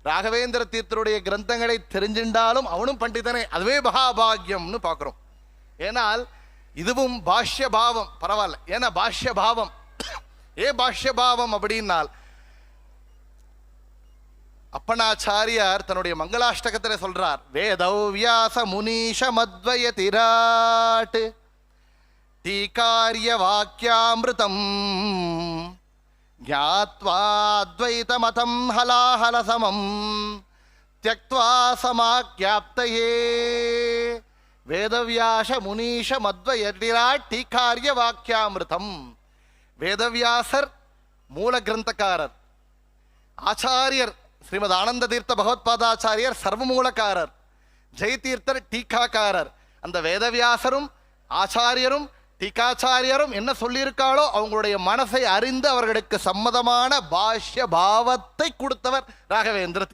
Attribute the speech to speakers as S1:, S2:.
S1: ராகவேந்திர தீர்த்தருடைய கிரந்தங்களை தெரிஞ்சின்றாலும் அவனும் பண்டிதனே, அதுவே மகாபாகியம்னு பார்க்குறோம். ஏனால் இதுவும் பாஷ்ய பாவம், பரவாயில்ல. ஏன்னா பாஷ்ய பாவம், பாஷ்ய பாவம் அப்படின்னால் அப்பனாச்சாரியார் தன்னுடைய மங்களாஷ்டகத்தில் சொல்றார், வேதவ்யாச முனீஷ மத்வய திராட் டீகாரிய வாக்கியாமிருதம் ஞாத்வா அத்வைதமதம் ஹலாஹலசமம் த்யக்த்வா சமாக்யாப்தயே. வேதவியாச முனீஷ மத்வய திராட் டீகாரிய வாக்கியாமிருதம். வேதவியாசர் மூல கிரந்தக்காரர், ஆச்சாரியர் ஸ்ரீமத் ஆனந்த தீர்த்த பகவத்பாதாச்சாரியர் சர்வமூலக்காரர், ஜெயதீர்த்தர் டீகாக்காரர். அந்த வேதவியாசரும் ஆச்சாரியரும் டீகாச்சாரியரும் என்ன சொல்லியிருக்காளோ அவங்களுடைய மனசை அறிந்து அவர்களுக்கு சம்மதமான பாஷ்ய பாவத்தை கொடுத்தவர் ராகவேந்திர.